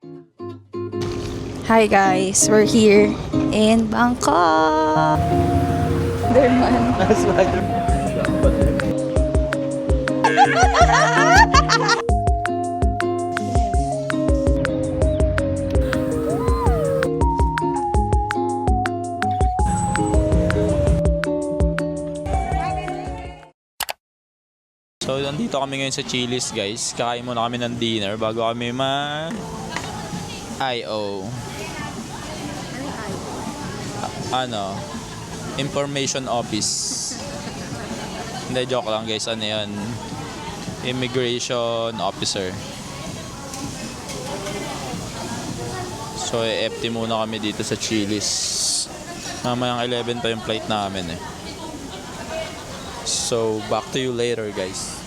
Hi guys, we're here in Bangkok. Derman. So, nandito kami ngayon sa Chili's, guys. Kakain muna kami ng dinner bago kami I.O. Information Office. Hindi, joke lang, guys. Ano yun? Immigration Officer. So, FT muna kami dito sa Chili's. Mamayang 11 pa yung flight namin eh. So, back to you later, guys.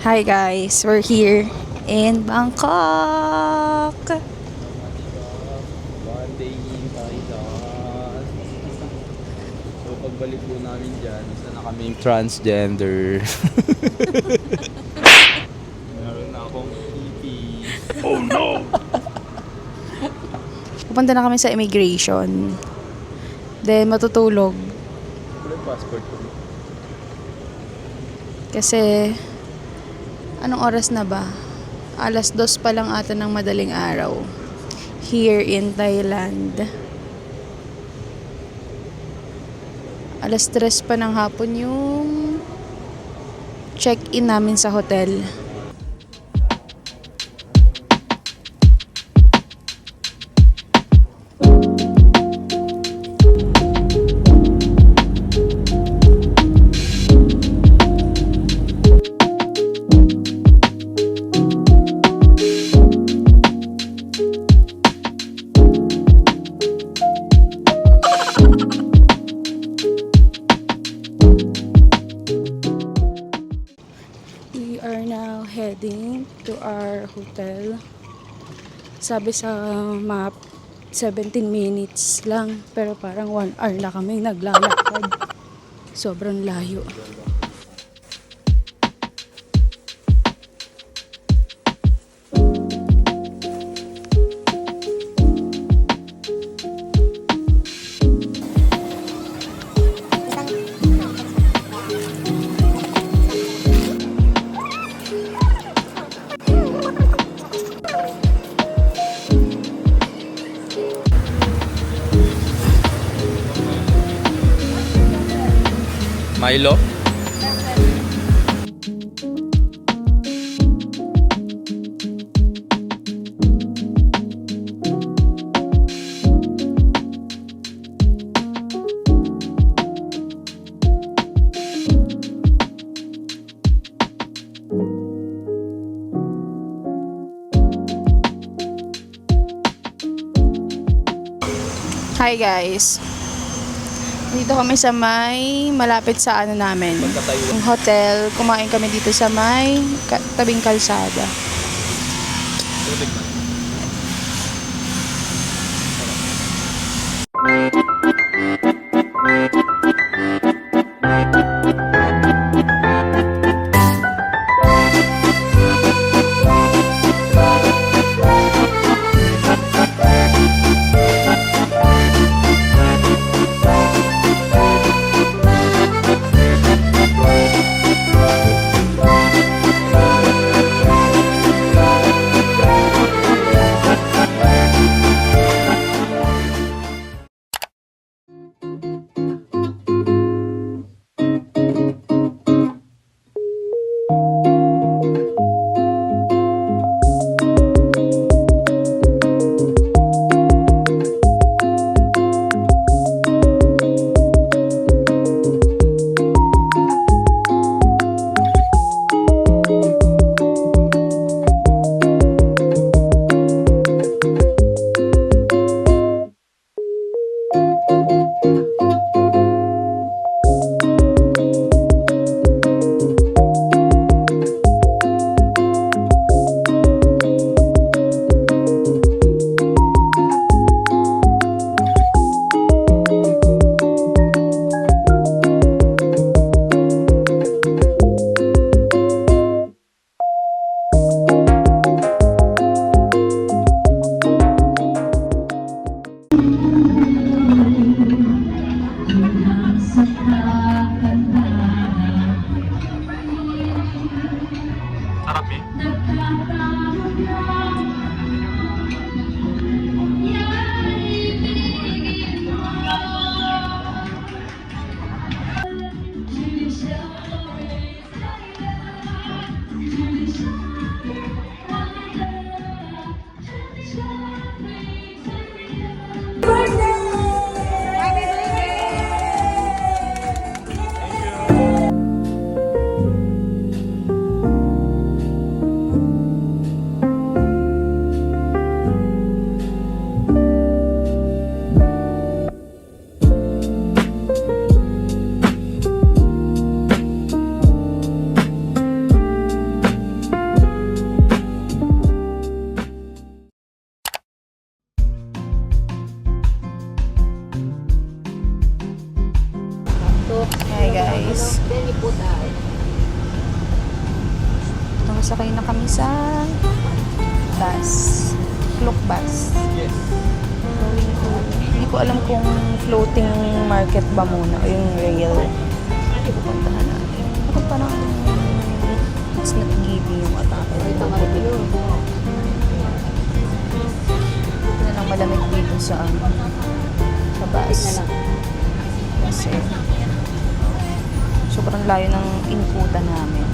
Hi guys, we're here in Bangkok. One day in Thailand. So, pagbalik po namin dyan, isa na kaming transgender. Meron na akong EP. Oh no! Pupunta na kami sa immigration. Then matutulog. Wala yung passport ko. Kasi anong oras na ba? 2:00 pa lang ata ng madaling araw. Here in Thailand. 3:00 pa ng hapon yung check-in namin sa hotel. We are now heading to our hotel. Sabi sa map, 17 minutes lang. Pero parang 1 hour na kami naglalakad. Sobrang layo. Milo? Hi guys. Dito kami sa malapit sa namin. Yung hotel. Kumain kami dito sa tabing kalsada. Sarap eh. Hi guys. Nakasakay na kami sa bus. Clock bus. Yes. Going to, hindi ko alam kung floating market ba muna o yung rail. Pupuntahan natin. Ako parang it's not giving yung atake. Ito na lang malamig dito sa bus. Kasi sobrang layo ng inputan namin.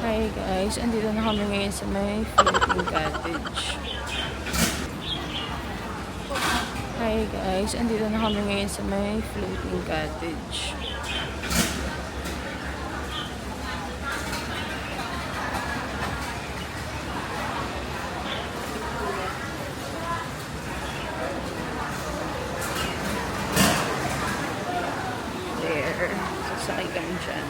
Hi guys, andito na kami ngayon sa may floating cottage. Hi guys, andito na kami ngayon sa may floating cottage. There, sasakay kami dyan.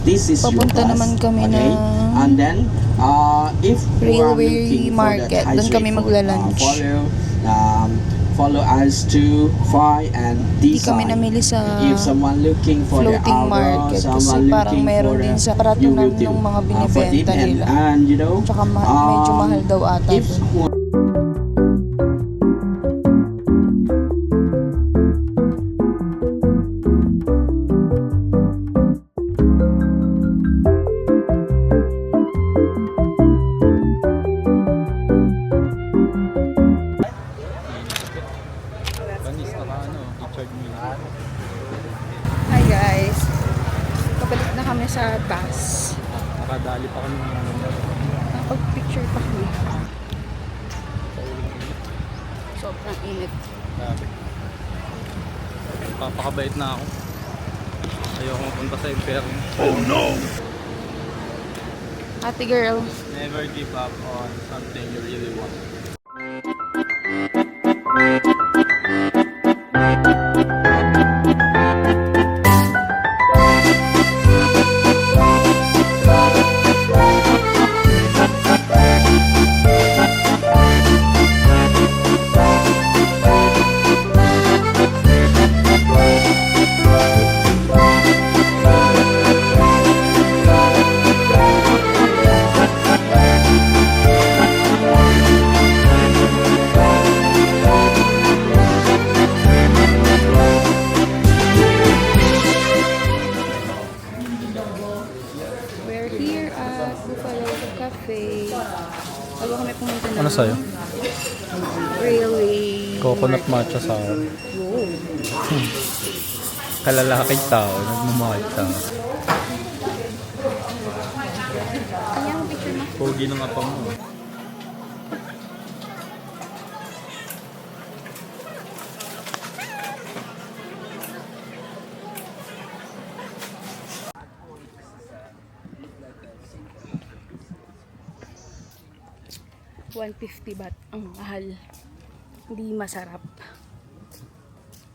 This is Papunta your bus, naman kami okay? ng And then, if you are Railway looking for Market. that high Doon kami street food, magla-lunch. follow us to 5 and Hindi this kami side. namili sa If someone looking for the floating outdoor, market kasi someone parang looking meron for din the sa parato you will ng do. mga For them binibenta nila. and you know, Tsaka medyo mahal daw ata if dun. Banis na Richard Mille. Hi guys. Pabalik na kami sa bus. Nakadali pa kami ng Nakapag-picture pa kami. Sobrang init. Grabe. Papakabait na ako. Ayoko mapunta sa impyerno. Ate girl. Never give up on something you really want. We're here at Buffalo Cafe. Bago kami pumunta ng Ano sa'yo? Railway Coconut Market. matcha sa Wow. kalalaking tao, nagmamahal tao. Kanya ang picture mo. Pogi ng apa mo. $150 baht. Ang mahal. Hindi masarap.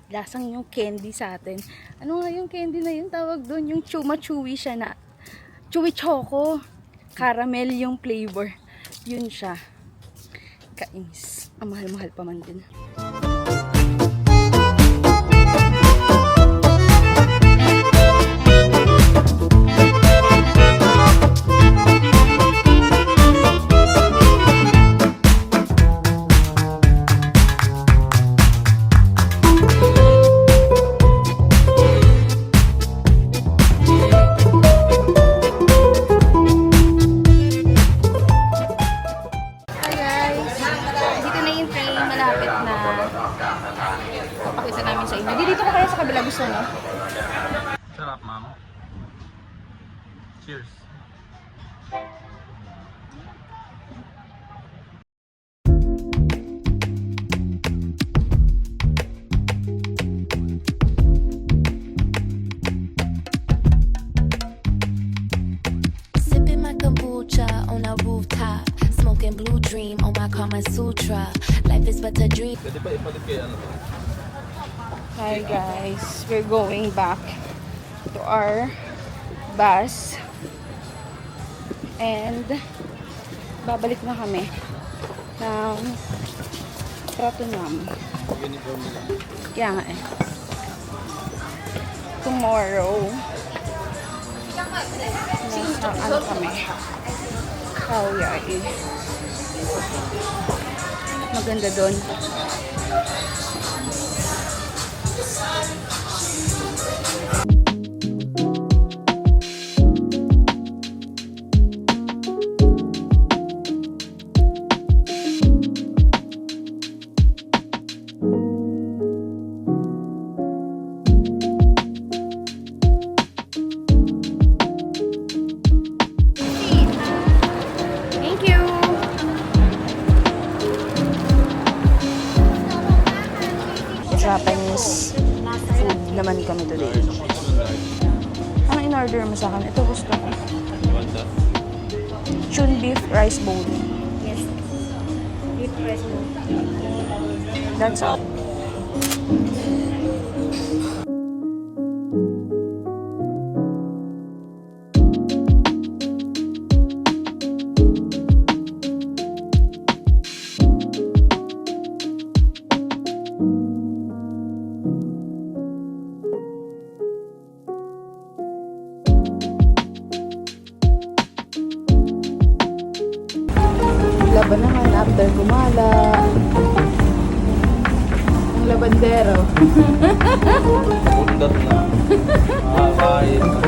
Lasang yung candy sa atin. Ano nga yung candy na yun? Tawag doon yung chuma-chewy siya na. Chewy choco. Caramel yung flavor. Yun siya. Kainis. Ang mahal-mahal pa man din. Hi guys! Dito na yung train, malapit na. Papakita namin sa inyo. Dito ko kaya sa kabila gusto mo? Sarap, ma'am. Cheers. Sipping my kombucha on a rooftop, smoking blue dream on my Kama Sutra. Life is but a dream. Pwede ba ipalit kayo ano? Hi guys! We're going back to our bus. And babalik na kami ng Pratunam. Uniform nila. Kaya nga eh. Tomorrow, nasa ano kami? Kawyay. Maganda doon. Thank you! Japanese food naman kami today. Ano in-order mo sa akin? Ito gusto ko. Wanda. Chun beef rice bowl. Yes. Beef rice bowl. That's all. Laban naman after gumala. Ang labandero. Bundat na. Makakain.